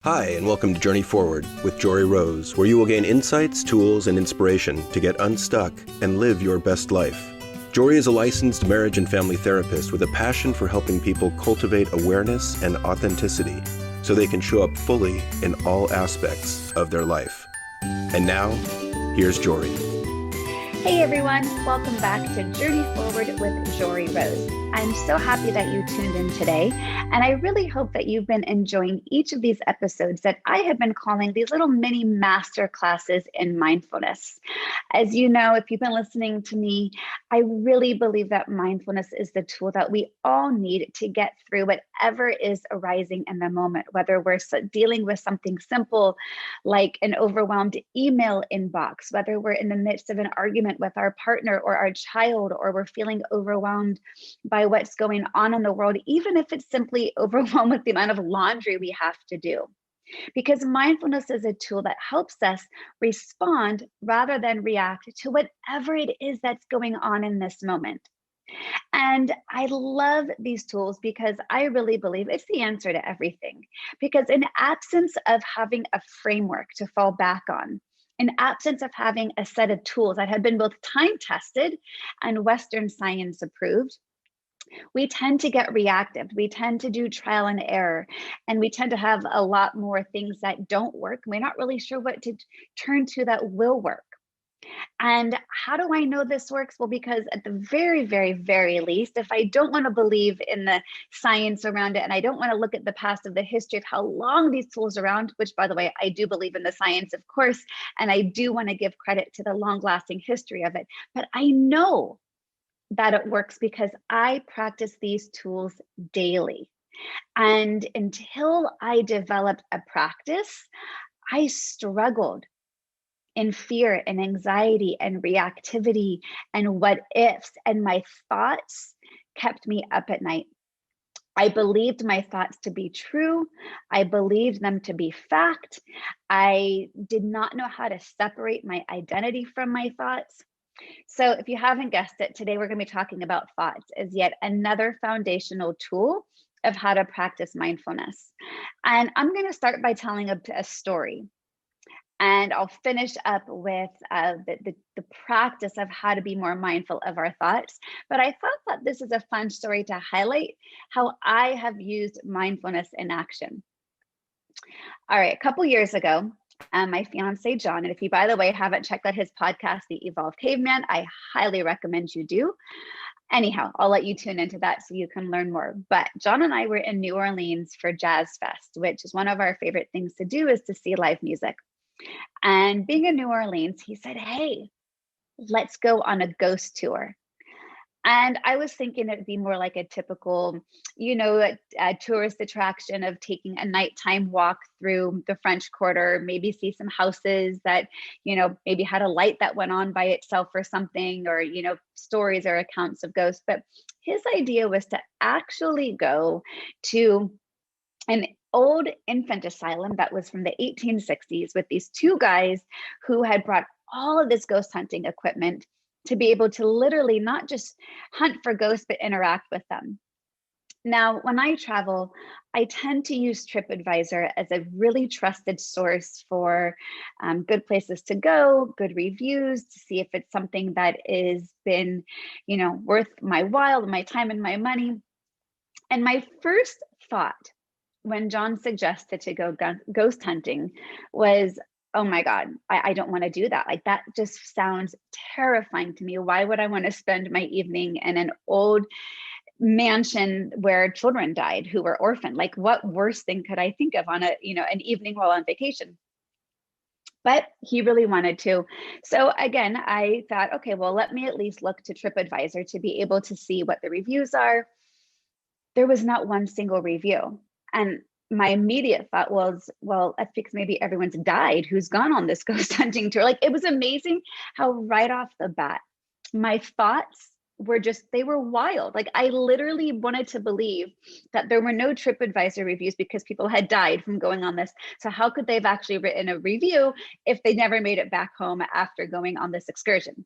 Hi, and welcome to Journey Forward with Jory Rose, where you will gain insights, tools, and inspiration to get unstuck and live your best life. Jory is a licensed marriage and family therapist with a passion for helping people cultivate awareness and authenticity so they can show up fully in all aspects of their life. And now, here's Jory. Hey everyone, welcome back to Journey Forward with Jory Rose. I'm so happy that you tuned in today, and I really hope that you've been enjoying each of these episodes that I have been calling these little mini master classes in mindfulness. As you know, if you've been listening to me, I really believe that mindfulness is the tool that we all need to get through whatever is arising in the moment, whether we're dealing with something simple like an overwhelmed email inbox, whether we're in the midst of an argument with our partner or our child, or we're feeling overwhelmed by what's going on in the world, even if it's simply overwhelmed with the amount of laundry we have to do. Because mindfulness is a tool that helps us respond rather than react to whatever it is that's going on in this moment. And I love these tools because I really believe it's the answer to everything. Because in absence of having a framework to fall back on, in absence of having a set of tools that have been both time tested and Western science approved, we tend to get reactive. We tend to do trial and error, and we tend to have a lot more things that don't work. We're not really sure what to turn to that will work. And how do I know this works? Well, because at the very, very, very least, if I don't want to believe in the science around it, and I don't want to look at the past of the history of how long these tools are around, which, by the way, I do believe in the science, of course, and I do want to give credit to the long-lasting history of it. But I know that it works because I practice these tools daily. And until I developed a practice, I struggled in fear and anxiety and reactivity and what ifs, and my thoughts kept me up at night. I believed my thoughts to be true. I believed them to be fact. I did not know how to separate my identity from my thoughts. So if you haven't guessed it, today we're going to be talking about thoughts as yet another foundational tool of how to practice mindfulness. And I'm going to start by telling a story. And I'll finish up with the practice of how to be more mindful of our thoughts. But I thought that this is a fun story to highlight how I have used mindfulness in action. All right, a couple years ago, my fiance, John, and if you, by the way, haven't checked out his podcast, The Evolved Caveman, I highly recommend you do. Anyhow, I'll let you tune into that so you can learn more. But John and I were in New Orleans for Jazz Fest, which is one of our favorite things to do, is to see live music. And being in New Orleans, he said, hey, let's go on a ghost tour. And I was thinking it'd be more like a typical, a tourist attraction of taking a nighttime walk through the French Quarter, maybe see some houses that, maybe had a light that went on by itself or something, or, stories or accounts of ghosts. But his idea was to actually go to an old infant asylum that was from the 1860s with these two guys who had brought all of this ghost hunting equipment to be able to literally not just hunt for ghosts, but interact with them. Now, when I travel, I tend to use TripAdvisor as a really trusted source for good places to go, good reviews, to see if it's something that is been, worth my while, my time and my money. And my first thought when John suggested to go ghost hunting was, oh my God, I don't want to do that. Like, that just sounds terrifying to me. Why would I want to spend my evening in an old mansion where children died who were orphaned? Like, what worse thing could I think of on an evening while on vacation? But he really wanted to. So again, I thought, okay, well, let me at least look to TripAdvisor to be able to see what the reviews are. There was not one single review. And my immediate thought was, well, that's because maybe everyone's died who's gone on this ghost hunting tour. Like, it was amazing how right off the bat, my thoughts were they were wild. Like, I literally wanted to believe that there were no TripAdvisor reviews because people had died from going on this. So how could they have actually written a review if they never made it back home after going on this excursion?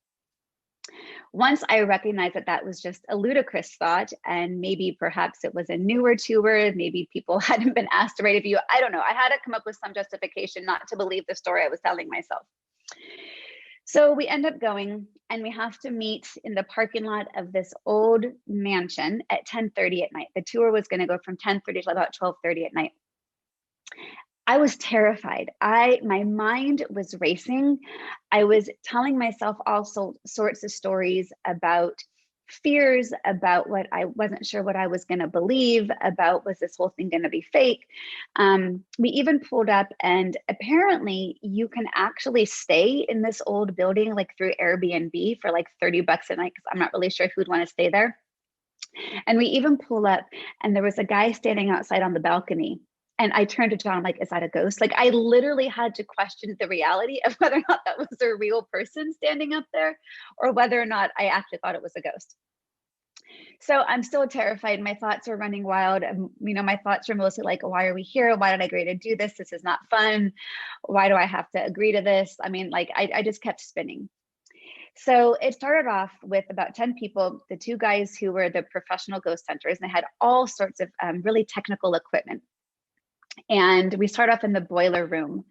Once I recognized that that was just a ludicrous thought, and maybe perhaps it was a newer tour, maybe people hadn't been asked to write a review, I don't know. I had to come up with some justification not to believe the story I was telling myself. So we end up going, and we have to meet in the parking lot of this old mansion at 10:30 at night. The tour was going to go from 10:30 to about 12:30 at night. I was terrified. My mind was racing. I was telling myself all sorts of stories about fears, about what I wasn't sure what I was going to believe, about was this whole thing going to be fake. We even pulled up, and apparently you can actually stay in this old building like through Airbnb for like $30 a night, because I'm not really sure who'd want to stay there. And we even pull up, and there was a guy standing outside on the balcony. And I turned to John, I'm like, is that a ghost? Like, I literally had to question the reality of whether or not that was a real person standing up there, or whether or not I actually thought it was a ghost. So I'm still terrified. My thoughts are running wild. My thoughts are mostly like, why are we here? Why did I agree to do this? This is not fun. Why do I have to agree to this? I mean, like, I just kept spinning. So it started off with about 10 people, the two guys who were the professional ghost hunters, and they had all sorts of really technical equipment. And we start off in the boiler room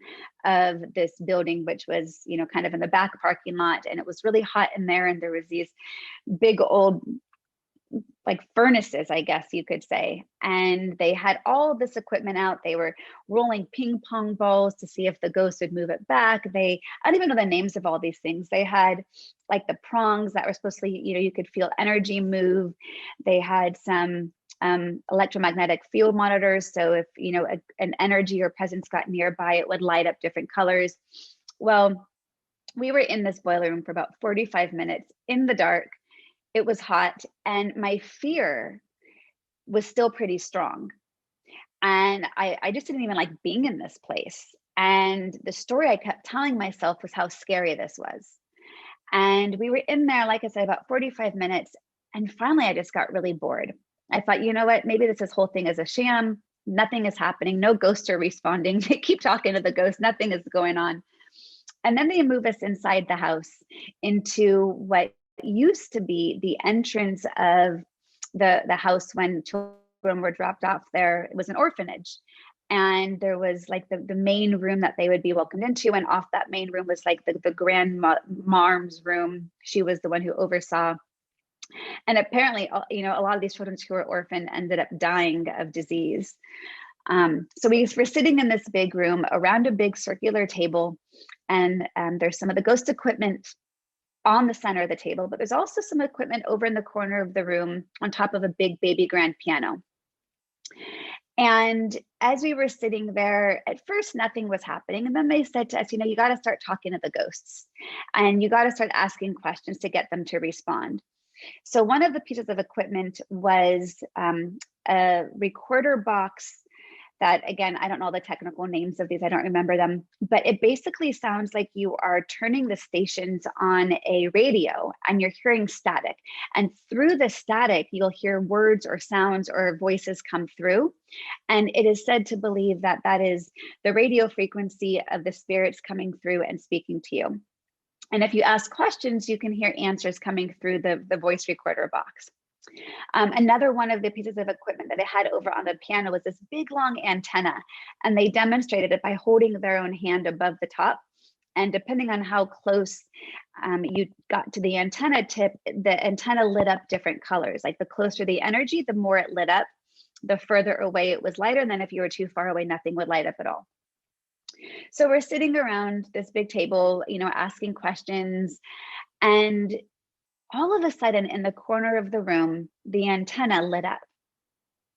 of this building, which was, kind of in the back parking lot. And it was really hot in there. And there was these big old, like, furnaces, I guess you could say. And they had all this equipment out. They were rolling ping pong balls to see if the ghost would move it back. I don't even know the names of all these things. They had like the prongs that were supposed to, you could feel energy move. They had some electromagnetic field monitors. So if, an energy or presence got nearby, it would light up different colors. Well, we were in this boiler room for about 45 minutes in the dark. It was hot, and my fear was still pretty strong. And I just didn't even like being in this place. And the story I kept telling myself was how scary this was. And we were in there, like I said, about 45 minutes. And finally, I just got really bored. I thought, you know what, maybe this whole thing is a sham. Nothing is happening. No ghosts are responding. They keep talking to the ghost. Nothing is going on. And then they move us inside the house into what used to be the entrance of the house when children were dropped off there. It was an orphanage. And there was like the main room that they would be welcomed into. And off that main room was like the grandmom's room. She was the one who oversaw. And apparently, a lot of these children who were orphaned ended up dying of disease. So we were sitting in this big room around a big circular table, and there's some of the ghost equipment on the center of the table, but there's also some equipment over in the corner of the room on top of a big baby grand piano. And as we were sitting there, at first nothing was happening. And then they said to us, you got to start talking to the ghosts, and you got to start asking questions to get them to respond. So one of the pieces of equipment was a recorder box that, again, I don't know the technical names of these, I don't remember them, but it basically sounds like you are turning the stations on a radio and you're hearing static. And through the static, you'll hear words or sounds or voices come through. And it is said to believe that that is the radio frequency of the spirits coming through and speaking to you. And if you ask questions, you can hear answers coming through the voice recorder box. Another one of the pieces of equipment that they had over on the piano was this big long antenna, and they demonstrated it by holding their own hand above the top. And depending on how close you got to the antenna tip, the antenna lit up different colors. Like the closer the energy, the more it lit up. The further away it was lighter. And then if you were too far away, nothing would light up at all. So we're sitting around this big table, asking questions, and all of a sudden in the corner of the room, the antenna lit up,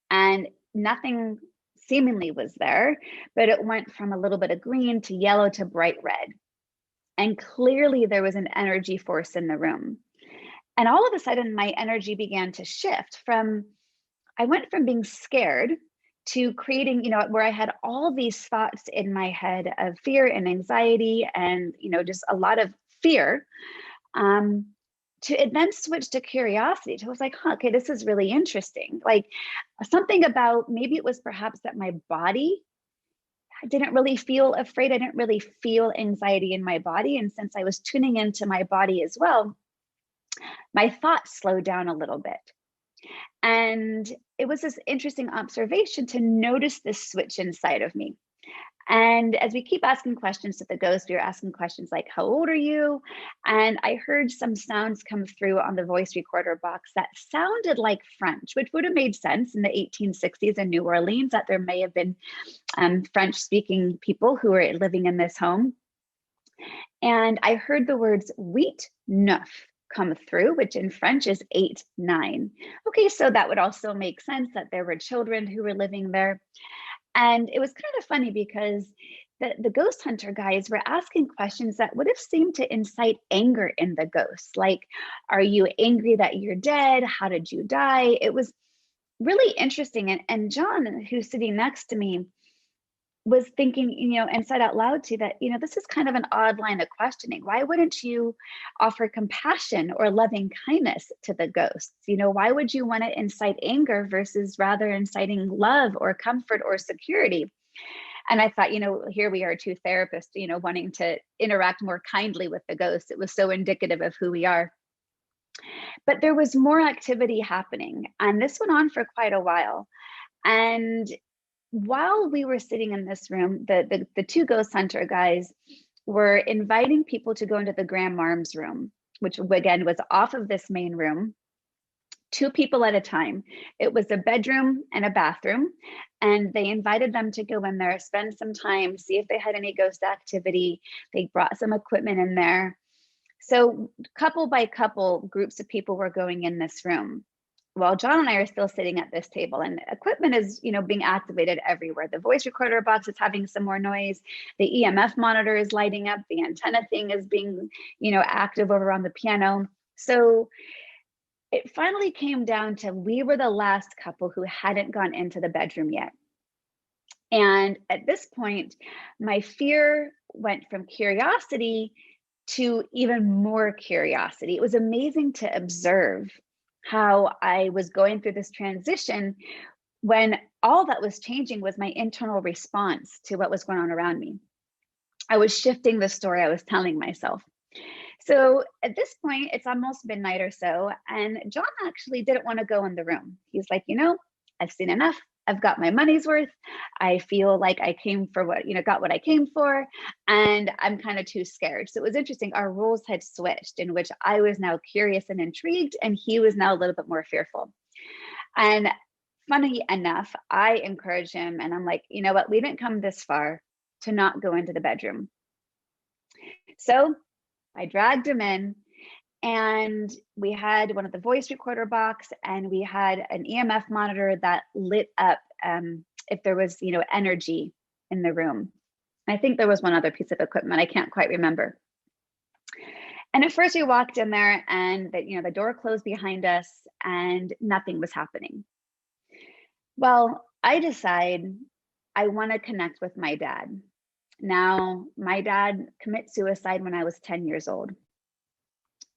and nothing seemingly was there, but it went from a little bit of green to yellow to bright red. And clearly there was an energy force in the room. And all of a sudden my energy began to shift I went from being scared to creating, where I had all these thoughts in my head of fear and anxiety and, just a lot of fear, to it then switch to curiosity. So I was like, okay, this is really interesting. Like something about, maybe it was perhaps that my body, I didn't really feel afraid. I didn't really feel anxiety in my body. And since I was tuning into my body as well, my thoughts slowed down a little bit. And it was this interesting observation to notice this switch inside of me. And as we keep asking questions to the ghost, we were asking questions like, how old are you? And I heard some sounds come through on the voice recorder box that sounded like French, which would have made sense in the 1860s in New Orleans, that there may have been French-speaking people who were living in this home. And I heard the words huit, neuf come through, which in French is 8, 9. Okay, so that would also make sense that there were children who were living there. And it was kind of funny because the ghost hunter guys were asking questions that would have seemed to incite anger in the ghost. Like, are you angry that you're dead? How did you die? It was really interesting. And John, who's sitting next to me, was thinking, and said out loud to that, this is kind of an odd line of questioning. Why wouldn't you offer compassion or loving kindness to the ghosts? Why would you want to incite anger versus rather inciting love or comfort or security? And I thought, here we are, two therapists, wanting to interact more kindly with the ghosts. It was so indicative of who we are. But there was more activity happening, and this went on for quite a while. And while we were sitting in this room, the two ghost hunter guys were inviting people to go into the grand marms room, which again was off of this main room, 2 people at a time. It was a bedroom and a bathroom, and they invited them to go in there, spend some time, see if they had any ghost activity. They brought some equipment in there. So couple by couple, groups of people were going in this room. Well, John and I are still sitting at this table, and equipment is, being activated everywhere. The voice recorder box is having some more noise. The EMF monitor is lighting up. The antenna thing is being, active over on the piano. So it finally came down to, we were the last couple who hadn't gone into the bedroom yet. And at this point, my fear went from curiosity to even more curiosity. It was amazing to observe how I was going through this transition when all that was changing was my internal response to what was going on around me. I was shifting the story I was telling myself. So at this point, it's almost midnight or so, and John actually didn't want to go in the room. He's like, I've seen enough. I've got my money's worth. I feel like I came for what, got what I came for, and I'm kind of too scared. So it was interesting. Our roles had switched, in which I was now curious and intrigued, and he was now a little bit more fearful. And funny enough, I encouraged him, and I'm like, you know what? We didn't come this far to not go into the bedroom. So I dragged him in, and we had one of the voice recorder box, and we had an EMF monitor that lit up if there was, energy in the room. I think there was one other piece of equipment. I can't quite remember. And at first we walked in there, and the door closed behind us, and nothing was happening. Well, I decide I want to connect with my dad. Now, my dad committed suicide when I was 10 years old.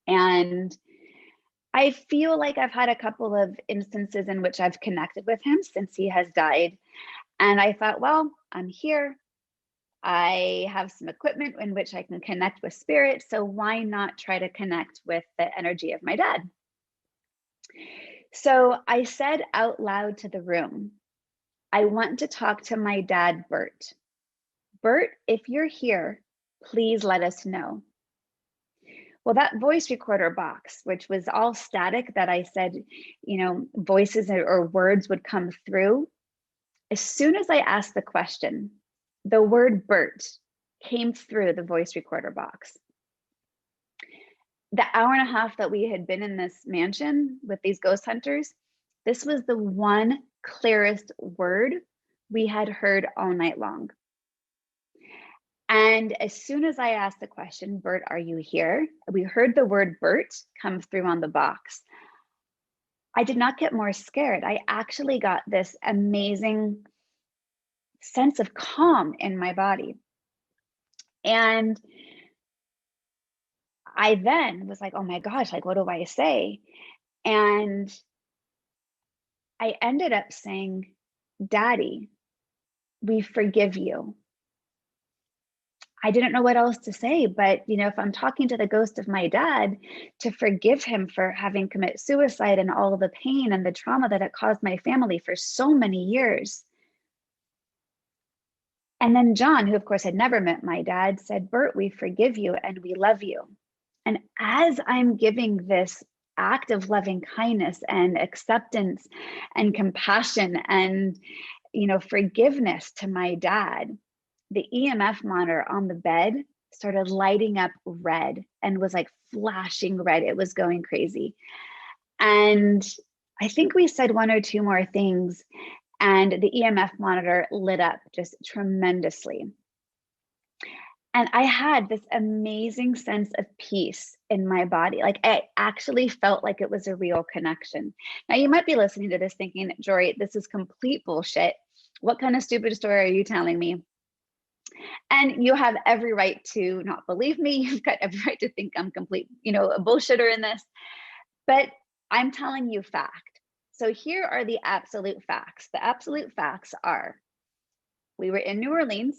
And I feel like I've had a couple of instances in which I've connected with him since he has died. And I thought, well, I'm here. I have some equipment in which I can connect with spirit. So why not try to connect with the energy of my dad? So I said out loud to the room, I want to talk to my dad, Bert. Bert, if you're here, please let us know. Well, that voice recorder box, which was all static that I said, voices or words would come through. As soon as I asked the question, the word Bert came through the voice recorder box. The hour and a half that we had been in this mansion with these ghost hunters, this was the one clearest word we had heard all night long. And as soon as I asked the question, Bert, are you here? We heard the word Bert come through on the box. I did not get more scared. I actually got this amazing sense of calm in my body. And I then was like, oh my gosh, what do I say? And I ended up saying, Daddy, we forgive you. I didn't know what else to say, but if I'm talking to the ghost of my dad, to forgive him for having committed suicide and all of the pain and the trauma that it caused my family for so many years. And then John, who of course had never met my dad, said, Bert, we forgive you and we love you. And as I'm giving this act of loving kindness and acceptance and compassion and forgiveness to my dad, the EMF monitor on the bed started lighting up red and was like flashing red. It was going crazy. And I think we said one or two more things, and the EMF monitor lit up just tremendously. And I had this amazing sense of peace in my body. Like I actually felt like it was a real connection. Now you might be listening to this thinking, Jory, this is complete bullshit. What kind of stupid story are you telling me? And you have every right to not believe me. You've got every right to think I'm complete, a bullshitter in this. But I'm telling you fact. So here are the absolute facts. The absolute facts are, we were in New Orleans.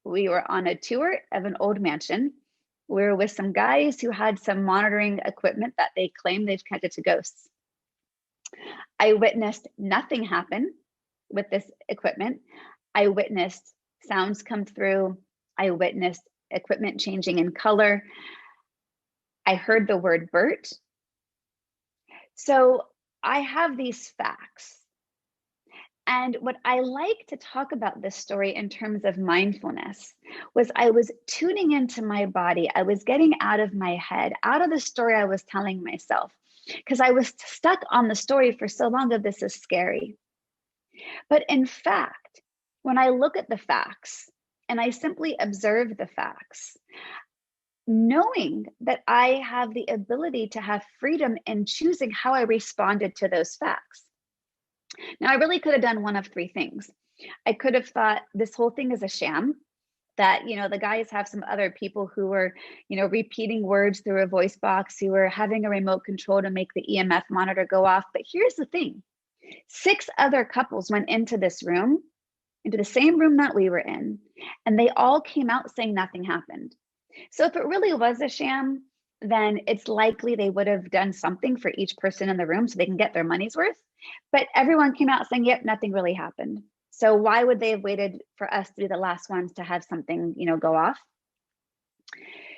We were on a tour of an old mansion. We were with some guys who had some monitoring equipment that they claimed they've connected to ghosts. I witnessed nothing happen with this equipment. I witnessed sounds come through. I witnessed equipment changing in color. I heard the word Bert. So I have these facts. And what I like to talk about this story in terms of mindfulness was I was tuning into my body. I was getting out of my head, out of the story I was telling myself, because I was stuck on the story for so long of this is scary. But in fact, when I look at the facts and I simply observe the facts, knowing that I have the ability to have freedom in choosing how I responded to those facts. Now, I really could have done one of three things. I could have thought this whole thing is a sham, that, the guys have some other people who were, repeating words through a voice box, who were having a remote control to make the EMF monitor go off. But here's the thing. 6 other couples went into this room, into the same room that we were in, and they all came out saying nothing happened. So if it really was a sham, then it's likely they would have done something for each person in the room so they can get their money's worth. But everyone came out saying, yep, nothing really happened. So why would they have waited for us to be the last ones to have something, go off?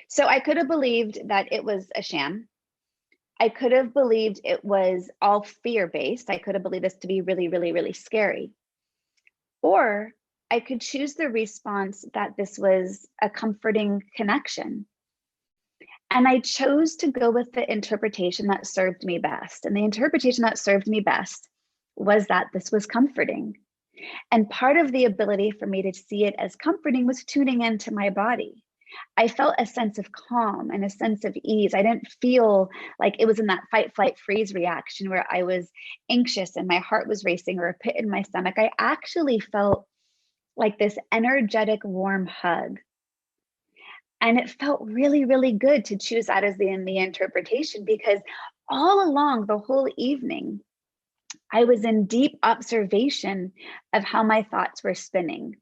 So I could have believed that it was a sham. I could have believed it was all fear-based. I could have believed this to be really, really, really scary. Or I could choose the response that this was a comforting connection. And I chose to go with the interpretation that served me best. And the interpretation that served me best was that this was comforting. And part of the ability for me to see it as comforting was tuning into my body. I felt a sense of calm and a sense of ease. I didn't feel like it was in that fight, flight, freeze reaction where I was anxious and my heart was racing or a pit in my stomach. I actually felt like this energetic, warm hug. And it felt really, really good to choose that as the interpretation, because all along the whole evening, I was in deep observation of how my thoughts were spinning.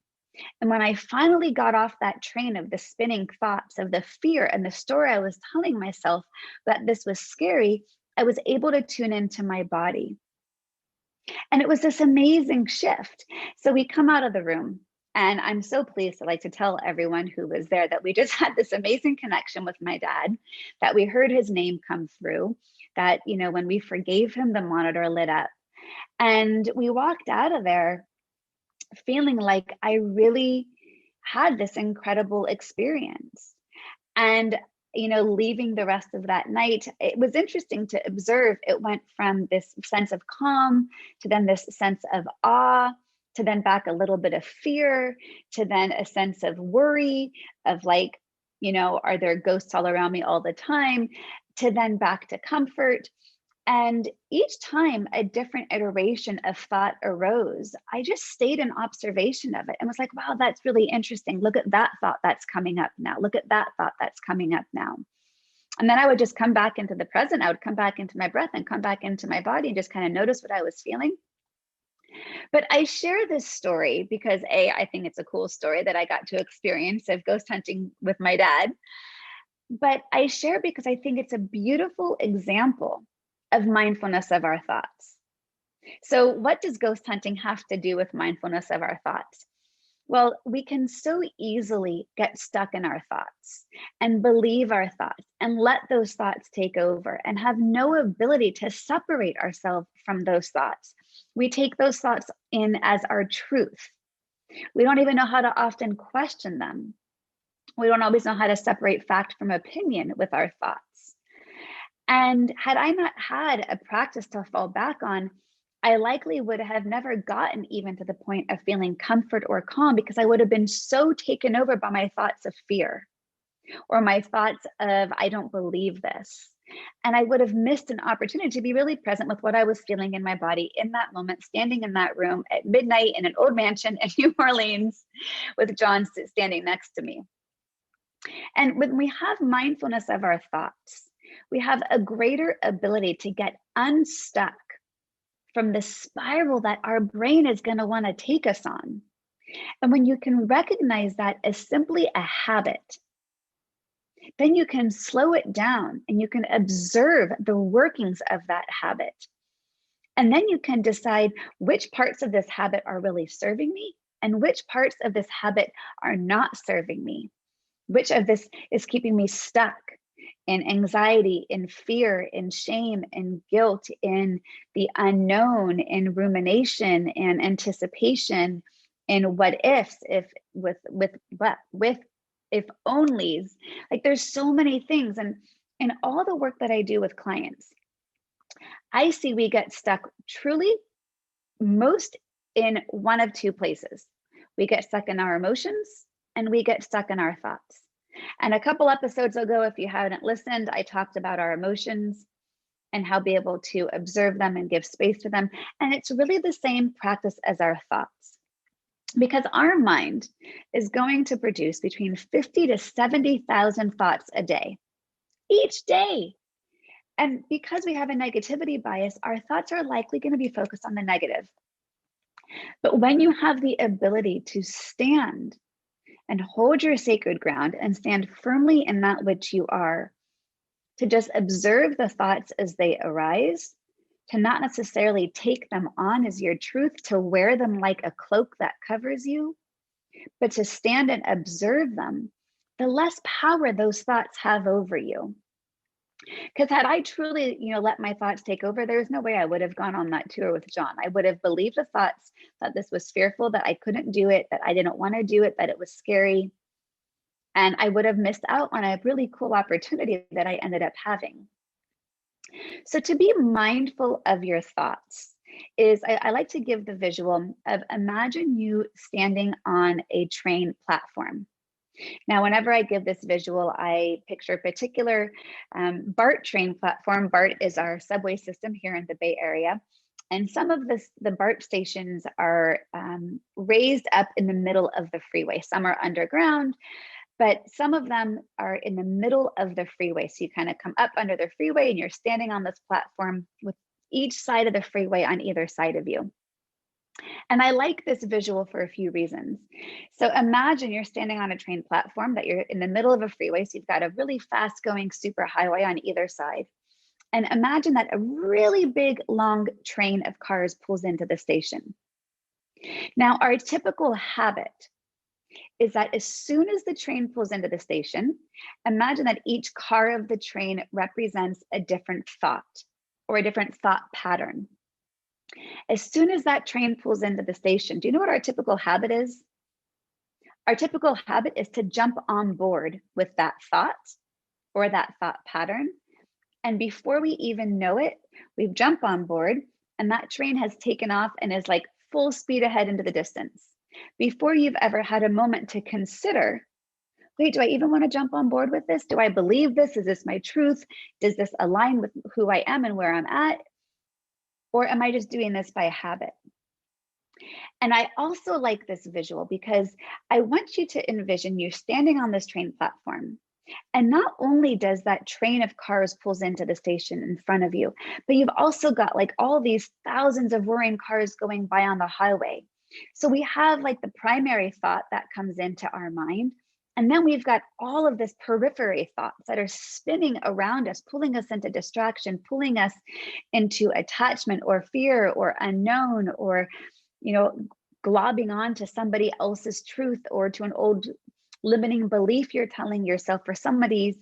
And when I finally got off that train of the spinning thoughts of the fear and the story I was telling myself that this was scary, I was able to tune into my body. And it was this amazing shift. So we come out of the room, and I'm so pleased to tell everyone who was there that we just had this amazing connection with my dad, that we heard his name come through, that, when we forgave him, the monitor lit up. And we walked out of there feeling like I really had this incredible experience. And, leaving the rest of that night, it was interesting to observe. It went from this sense of calm to then this sense of awe, to then back a little bit of fear, to then a sense of worry of are there ghosts all around me all the time, to then back to comfort. And each time a different iteration of thought arose, I just stayed in observation of it and was like, wow, that's really interesting. Look at that thought that's coming up now. Look at that thought that's coming up now. And then I would just come back into the present. I would come back into my breath and come back into my body and just kind of notice what I was feeling. But I share this story because I think it's a cool story that I got to experience of ghost hunting with my dad. But I share because I think it's a beautiful example of mindfulness of our thoughts. So, what does ghost hunting have to do with mindfulness of our thoughts? Well, we can so easily get stuck in our thoughts and believe our thoughts and let those thoughts take over and have no ability to separate ourselves from those thoughts. We take those thoughts in as our truth. We don't even know how to often question them. We don't always know how to separate fact from opinion with our thoughts. And had I not had a practice to fall back on, I likely would have never gotten even to the point of feeling comfort or calm because I would have been so taken over by my thoughts of fear or my thoughts of, I don't believe this. And I would have missed an opportunity to be really present with what I was feeling in my body in that moment, standing in that room at midnight in an old mansion in New Orleans with John standing next to me. And when we have mindfulness of our thoughts, we have a greater ability to get unstuck from the spiral that our brain is going to want to take us on. And when you can recognize that as simply a habit, then you can slow it down and you can observe the workings of that habit. And then you can decide which parts of this habit are really serving me and which parts of this habit are not serving me. Which of this is keeping me stuck in anxiety, in fear, in shame, in guilt, in the unknown, in rumination and anticipation, in what ifs, if with if onlys. Like there's so many things. And in all the work that I do with clients, I see we get stuck truly most in one of two places. We get stuck in our emotions and we get stuck in our thoughts. And a couple episodes ago, if you haven't listened, I talked about our emotions and how be able to observe them and give space to them. And it's really the same practice as our thoughts. Because our mind is going to produce between 50 to 70,000 thoughts a day, each day. And because we have a negativity bias, our thoughts are likely going to be focused on the negative. But when you have the ability to stand and hold your sacred ground and stand firmly in that which you are, to just observe the thoughts as they arise, to not necessarily take them on as your truth, to wear them like a cloak that covers you, but to stand and observe them, the less power those thoughts have over you. Because had I truly, let my thoughts take over, there's no way I would have gone on that tour with John. I would have believed the thoughts that this was fearful, that I couldn't do it, that I didn't want to do it, that it was scary. And I would have missed out on a really cool opportunity that I ended up having. So to be mindful of your thoughts is, I like to give the visual of imagine you standing on a train platform. Now, whenever I give this visual, I picture a particular BART train platform. BART is our subway system here in the Bay Area. And some of the BART stations are raised up in the middle of the freeway. Some are underground, but some of them are in the middle of the freeway. So you kind of come up under the freeway and you're standing on this platform with each side of the freeway on either side of you. And I like this visual for a few reasons. So imagine you're standing on a train platform, that you're in the middle of a freeway. So you've got a really fast going super highway on either side. And imagine that a really big, long train of cars pulls into the station. Now, our typical habit is that as soon as the train pulls into the station, imagine that each car of the train represents a different thought or a different thought pattern. As soon as that train pulls into the station, do you know what our typical habit is? Our typical habit is to jump on board with that thought or that thought pattern. And before we even know it, we've jumped on board and that train has taken off and is like full speed ahead into the distance. Before you've ever had a moment to consider, wait, do I even want to jump on board with this? Do I believe this? Is this my truth? Does this align with who I am and where I'm at? Or am I just doing this by habit? And I also like this visual because I want you to envision you standing on this train platform And not only does that train of cars pulls into the station in front of you, but you've also got like all these thousands of whirring cars going by on the highway. So we have like the primary thought that comes into our mind. And then we've got all of this periphery thoughts that are spinning around us, pulling us into distraction, pulling us into attachment or fear or unknown, or, globbing on to somebody else's truth or to an old limiting belief you're telling yourself, or somebody's,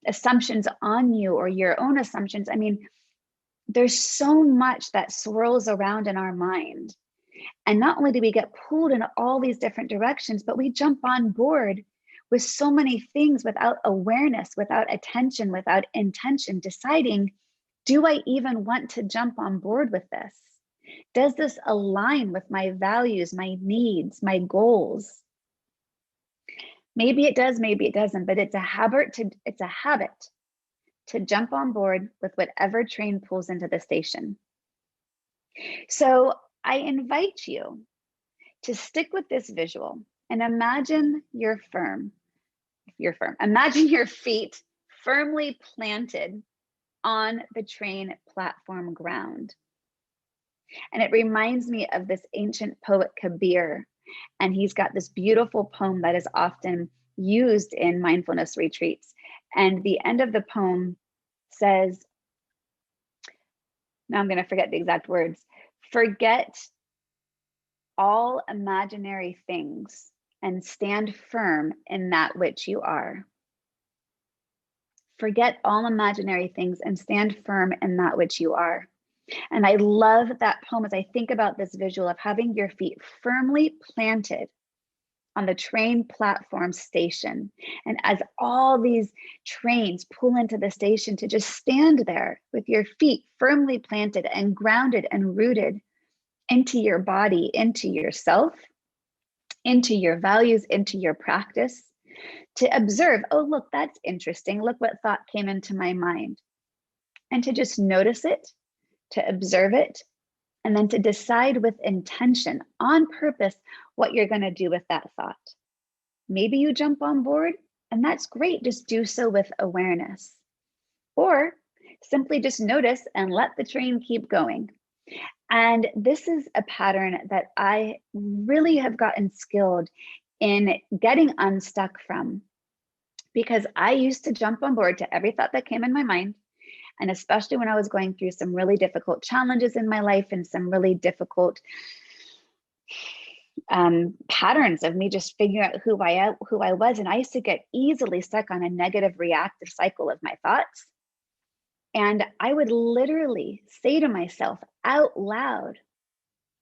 assumptions on you or your own assumptions. I mean, there's so much that swirls around in our mind. And not only do we get pulled in all these different directions, but we jump on board with so many things without awareness, without attention, without intention, deciding, do I even want to jump on board with this? Does this align with my values, my needs, my goals? Maybe it does, maybe it doesn't, but it's a habit to jump on board with whatever train pulls into the station. So I invite you to stick with this visual and imagine imagine your feet firmly planted on the train platform ground. And it reminds me of this ancient poet Kabir. And he's got this beautiful poem that is often used in mindfulness retreats. And the end of the poem says, now I'm going to forget the exact words, forget all imaginary things and stand firm in that which you are. Forget all imaginary things and stand firm in that which you are. And I love that poem as I think about this visual of having your feet firmly planted on the train platform station. And as all these trains pull into the station, to just stand there with your feet firmly planted and grounded and rooted into your body, into yourself, into your values, into your practice, to observe, oh, look, that's interesting. Look what thought came into my mind. And to just notice it, to observe it, and then to decide with intention, on purpose, what you're going to do with that thought. Maybe you jump on board, and that's great. Just do so with awareness. Or simply just notice and let the train keep going. And this is a pattern that I really have gotten skilled in getting unstuck from, because I used to jump on board to every thought that came in my mind. And especially when I was going through some really difficult challenges in my life and some really difficult patterns of me just figuring out who I was. And I used to get easily stuck on a negative reactive cycle of my thoughts. And I would literally say to myself out loud,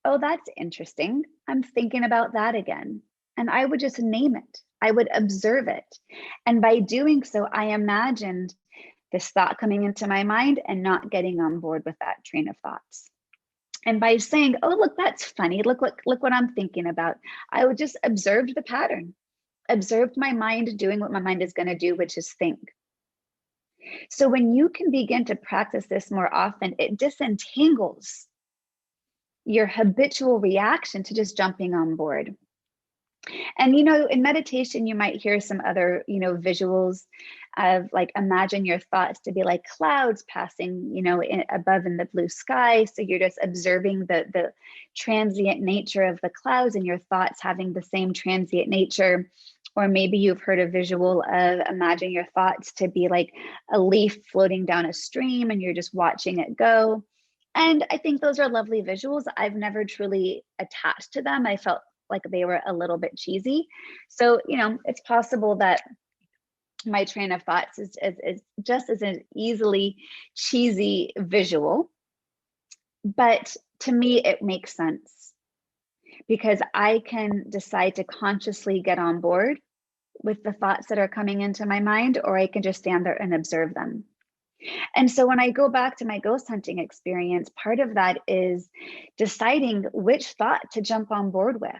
oh, that's interesting. I'm thinking about that again. And I would just name it. I would observe it. And by doing so, I imagined this thought coming into my mind and not getting on board with that train of thoughts. And by saying, oh, look, that's funny. Look what I'm thinking about. I would just observe the pattern, observed my mind doing what my mind is going to do, which is think. So when you can begin to practice this more often, it disentangles your habitual reaction to just jumping on board. And, in meditation, you might hear some other, visuals of like, imagine your thoughts to be like clouds passing, above in the blue sky. So you're just observing the transient nature of the clouds and your thoughts having the same transient nature. Or maybe you've heard a visual of imagine your thoughts to be like a leaf floating down a stream and you're just watching it go. And I think those are lovely visuals. I've never truly attached to them. I felt like they were a little bit cheesy. So, it's possible that my train of thoughts is just as an easily cheesy visual. But to me, it makes sense because I can decide to consciously get on board with the thoughts that are coming into my mind, or I can just stand there and observe them. And so when I go back to my ghost hunting experience, part of that is deciding which thought to jump on board with.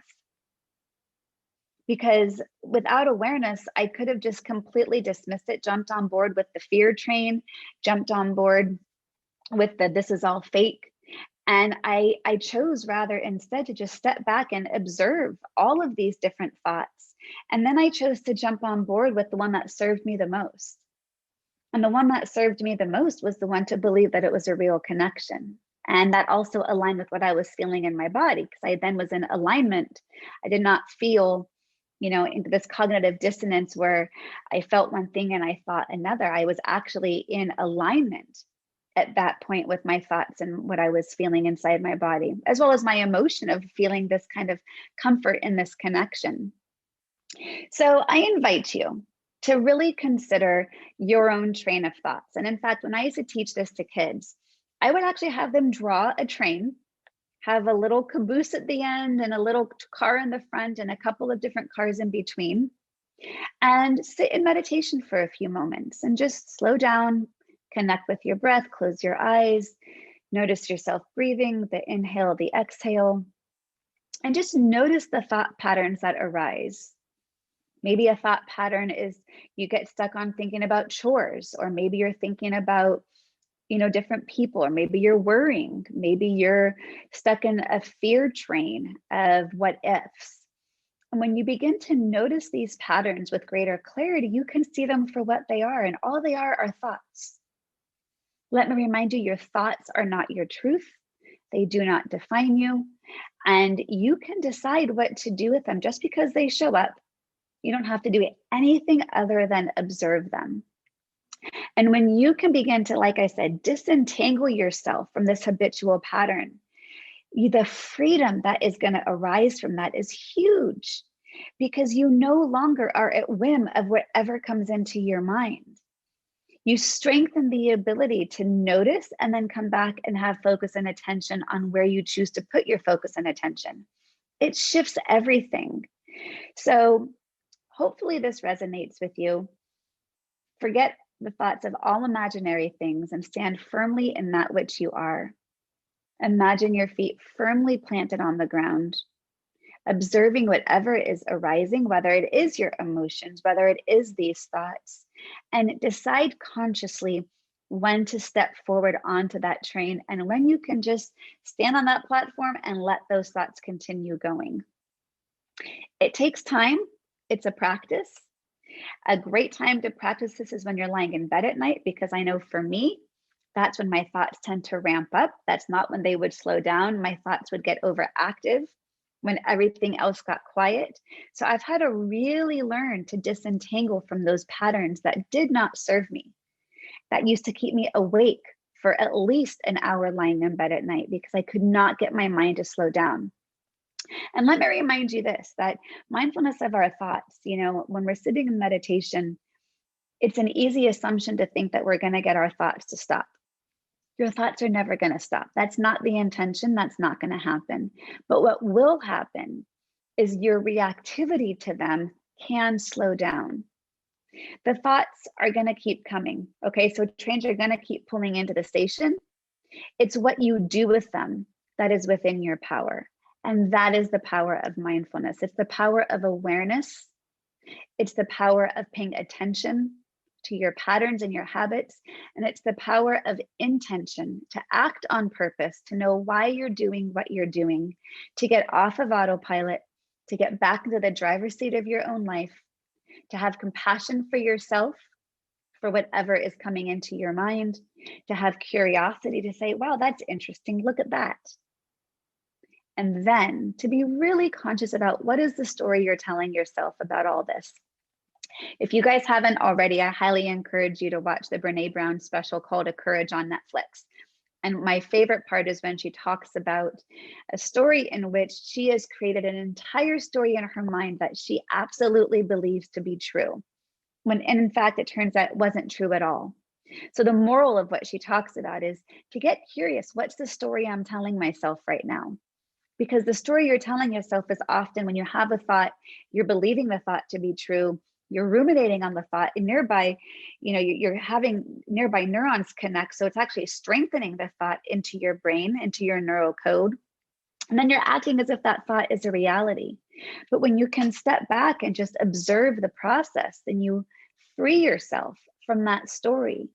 Because without awareness, I could have just completely dismissed it, jumped on board with the fear train, jumped on board with the this is all fake. And I chose rather instead to just step back and observe all of these different thoughts And then I chose to jump on board with the one that served me the most. And the one that served me the most was the one to believe that it was a real connection. And that also aligned with what I was feeling in my body, because I then was in alignment. I did not feel, into this cognitive dissonance where I felt one thing and I thought another. I was actually in alignment at that point with my thoughts and what I was feeling inside my body, as well as my emotion of feeling this kind of comfort in this connection. So I invite you to really consider your own train of thoughts. And in fact, when I used to teach this to kids, I would actually have them draw a train, have a little caboose at the end and a little car in the front and a couple of different cars in between, and sit in meditation for a few moments and just slow down, connect with your breath, close your eyes, notice yourself breathing, the inhale, the exhale, and just notice the thought patterns that arise. Maybe a thought pattern is you get stuck on thinking about chores, or maybe you're thinking about, different people, or maybe you're worrying, maybe you're stuck in a fear train of what ifs. And when you begin to notice these patterns with greater clarity, you can see them for what they are, and all they are thoughts. Let me remind you, your thoughts are not your truth. They do not define you, and you can decide what to do with them just because they show up. You don't have to do anything other than observe them. And when you can begin to, like I said, disentangle yourself from this habitual pattern, the freedom that is going to arise from that is huge, because you no longer are at whim of whatever comes into your mind. You strengthen the ability to notice and then come back and have focus and attention on where you choose to put your focus and attention. It shifts everything. So hopefully this resonates with you. Forget the thoughts of all imaginary things and stand firmly in that which you are. Imagine your feet firmly planted on the ground, observing whatever is arising, whether it is your emotions, whether it is these thoughts, and decide consciously when to step forward onto that train and when you can just stand on that platform and let those thoughts continue going. It takes time. It's a practice. A great time to practice this is when you're lying in bed at night, because I know for me, that's when my thoughts tend to ramp up. That's not when they would slow down. My thoughts would get overactive when everything else got quiet. So I've had to really learn to disentangle from those patterns that did not serve me, that used to keep me awake for at least an hour lying in bed at night because I could not get my mind to slow down. And let me remind you this, that mindfulness of our thoughts, when we're sitting in meditation, it's an easy assumption to think that we're going to get our thoughts to stop. Your thoughts are never going to stop. That's not the intention. That's not going to happen. But what will happen is your reactivity to them can slow down. The thoughts are going to keep coming. Okay, so trains are going to keep pulling into the station. It's what you do with them that is within your power. And that is the power of mindfulness. It's the power of awareness. It's the power of paying attention to your patterns and your habits. And it's the power of intention, to act on purpose, to know why you're doing what you're doing, to get off of autopilot, to get back into the driver's seat of your own life, to have compassion for yourself, for whatever is coming into your mind, to have curiosity, to say, wow, that's interesting. Look at that. And then to be really conscious about what is the story you're telling yourself about all this. If you guys haven't already, I highly encourage you to watch the Brene Brown special called A Courage on Netflix. And my favorite part is when she talks about a story in which she has created an entire story in her mind that she absolutely believes to be true, when in fact, it turns out it wasn't true at all. So the moral of what she talks about is to get curious. What's the story I'm telling myself right now? Because the story you're telling yourself is often when you have a thought, you're believing the thought to be true, you're ruminating on the thought, and nearby, you're having nearby neurons connect. So it's actually strengthening the thought into your brain, into your neural code. And then you're acting as if that thought is a reality. But when you can step back and just observe the process, then you free yourself from that story.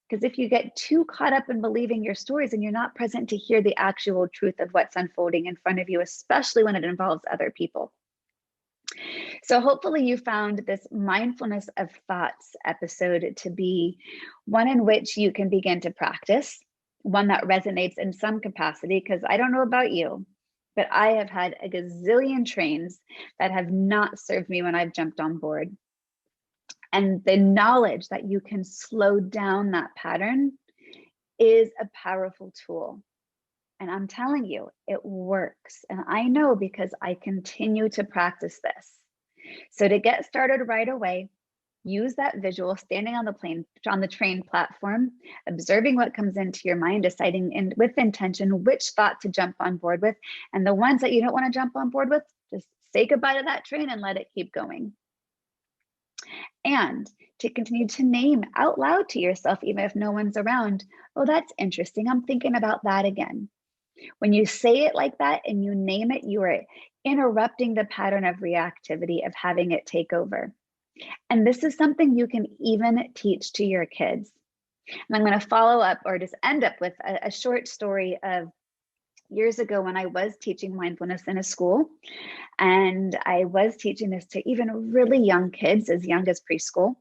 Because if you get too caught up in believing your stories and you're not present to hear the actual truth of what's unfolding in front of you, especially when it involves other people. So hopefully you found this Mindfulness of Thoughts episode to be one in which you can begin to practice, one that resonates in some capacity, because I don't know about you, but I have had a gazillion trains that have not served me when I've jumped on board. And the knowledge that you can slow down that pattern is a powerful tool. And I'm telling you, it works. And I know because I continue to practice this. So to get started right away, use that visual standing on the train platform, observing what comes into your mind, deciding with intention which thought to jump on board with, and the ones that you don't want to jump on board with, just say goodbye to that train and let it keep going. And to continue to name out loud to yourself, even if no one's around, oh, that's interesting. I'm thinking about that again. When you say it like that and you name it, you are interrupting the pattern of reactivity, of having it take over. And this is something you can even teach to your kids. And I'm going to follow up or just end up with a short story of years ago when I was teaching mindfulness in a school. And I was teaching this to even really young kids, as young as preschool.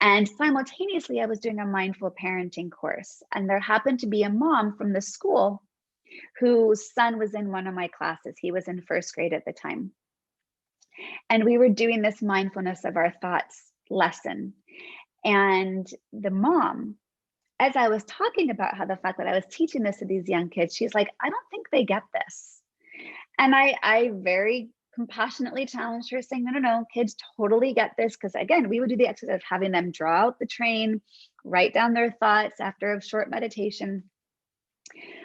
And simultaneously, I was doing a mindful parenting course. And there happened to be a mom from the school whose son was in one of my classes. He was in first grade at the time. And we were doing this Mindfulness of Our Thoughts lesson. And the mom, as I was talking about how the fact that I was teaching this to these young kids, she's like, I don't think they get this. And I very compassionately challenged her, saying, no, kids totally get this. Because again, we would do the exercise of having them draw out the train, write down their thoughts after a short meditation.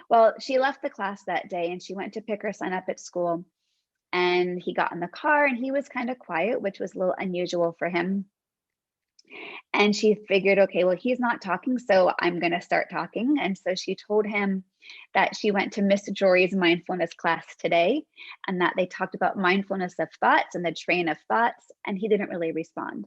Well, she left the class that day and she went to pick her son up at school. And he got in the car and he was kind of quiet, which was a little unusual for him. And she figured, okay, well, he's not talking, so I'm going to start talking. And so she told him that she went to Miss Jory's mindfulness class today and that they talked about mindfulness of thoughts and the train of thoughts, and he didn't really respond.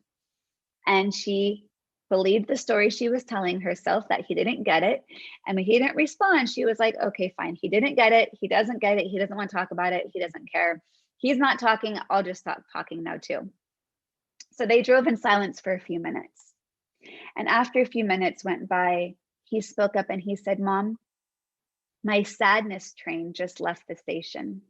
And she believed the story she was telling herself, that he didn't get it. And when he didn't respond, she was like, okay, fine. He didn't get it. He doesn't get it. He doesn't want to talk about it. He doesn't care. He's not talking. I'll just stop talking now too. So they drove in silence for a few minutes. And after a few minutes went by, he spoke up and he said, Mom, my sadness train just left the station.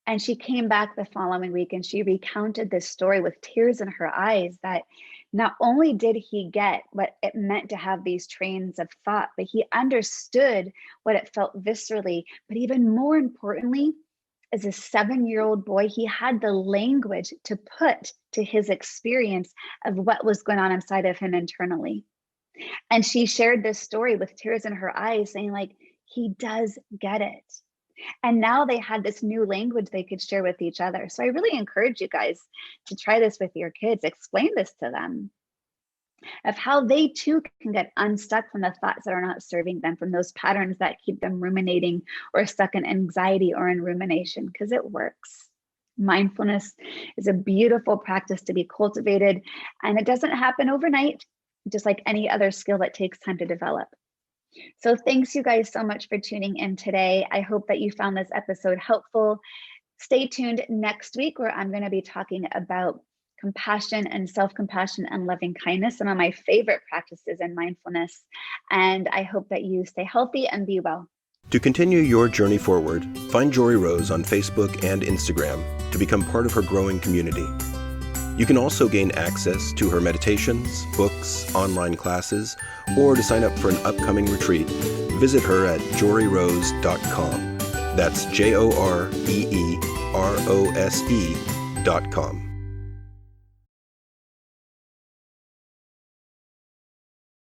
And she came back the following week and she recounted this story with tears in her eyes, that not only did he get what it meant to have these trains of thought, but he understood what it felt viscerally. But even more importantly, as a 7-year-old boy, he had the language to put to his experience of what was going on inside of him internally. And she shared this story with tears in her eyes, saying, like, he does get it. And now they had this new language they could share with each other. So I really encourage you guys to try this with your kids. Explain this to them, of how they too can get unstuck from the thoughts that are not serving them, from those patterns that keep them ruminating or stuck in anxiety or in rumination, because it works. Mindfulness is a beautiful practice to be cultivated, and it doesn't happen overnight, just like any other skill that takes time to develop. So thanks you guys so much for tuning in today. I hope that you found this episode helpful. Stay tuned next week, where I'm going to be talking about compassion and self-compassion and loving kindness, some of my favorite practices in mindfulness. And I hope that you stay healthy and be well. To continue your journey forward, find Jory Rose on Facebook and Instagram to become part of her growing community. You can also gain access to her meditations, books, online classes, or to sign up for an upcoming retreat. Visit her at joryrose.com. That's JOREEROSE.com.